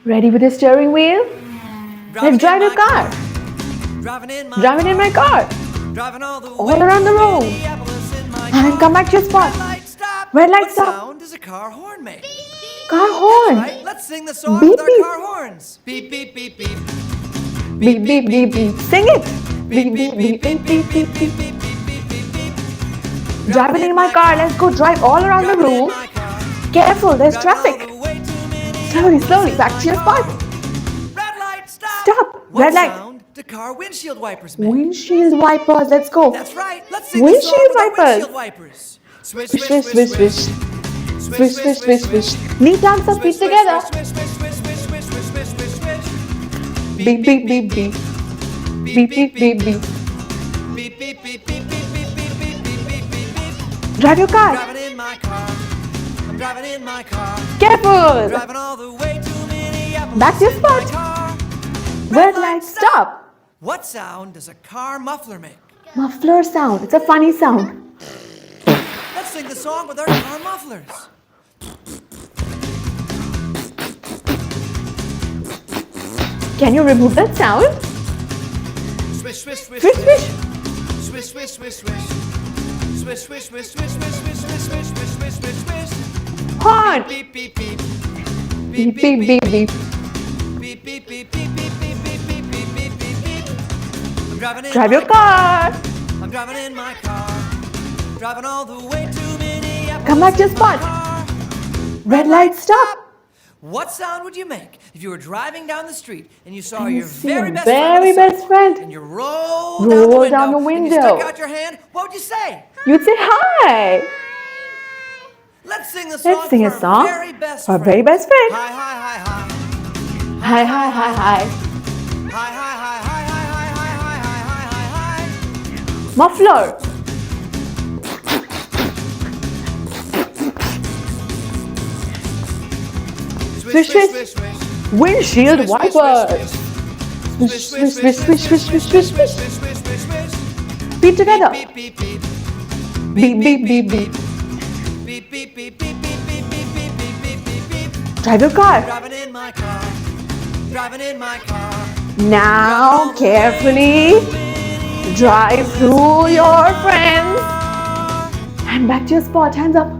Ready with the steering wheel? Let's drive your car. Driving in my car. All around the room. And come back to your spot. Red light stop. What sound does a car horn make? Car horn. Right? Let's sing the song Beep, with our beep. car horns. Beep, beep, beep, beep. Beep, beep, beep, beep. Sing it. Beep, beep, beep, beep, beep, beep, beep. Driving in my car. Let's go drive all around the room. Careful, there's traffic. Slowly, slowly, back to your spot. Red light, stop. Stop. What Red light. sound do car windshield wipers make? Windshield wipers. Let's go. That's right. Let's sing the song Windshield with our wipers. windshield wipers. Swish, Swish, swish, swish, swish. Swish, swish, swish, swish. Knee dance of feet together. Beep, beep, beep, beep. Beep, beep, beep, beep. Drive your car. Driving in my car. I'm driving in my car. Careful. Driving all the way to Minneapolis. Back to your in my spot. car. Red light, stop. What sound does a car muffler make? Muffler sound. It's a funny sound. Let's sing the song with our car mufflers. Can you remove that sound? Swish, swish, swish, Swish, swish. swish, swish, swish, swish. Swish, swish, swish, swish, swish, swish, swish, swish, swish, swish, swish, swish. Horn. Beep, beep, beep. Beep, beep, beep, beep. Beep, beep, beep, beep, beep, beep, beep, beep, beep, beep, beep, beep. I'm driving in Drive my your car. I'm driving in my car. Driving all the way to Minneapolis. Come back to your in my spot. car. Red light, stop. What sound would you make if you were driving down the street and you saw And you your see very your best very friend on the best side, friend. and you rolled Roll down the window, down the and you window. stuck out your hand? What would you say? You'd say hi. Let's sing the song Let's sing a for song our very best for our friend. very best friend. Hi, hi, hi, hi. Hi, hi, hi, hi. Hi, hi, hi, hi, hi, hi, hi, hi, hi, hi, hi. Muffler. Swish, Swish, swish, swish. Windshield wipers. Swish, swish, swish, swish, swish, swish, swish, swish. Swish, swish, swish. Feet together. Beep, beep, beep. Beep, beep, beep, beep. Beep, beep, beep, beep, beep, beep, beep, beep, beep, beep, beep, beep. Drive your car. Driving in my car. Driving in my car. Now, carefully drive through your friends. And back to your spot. Hands up.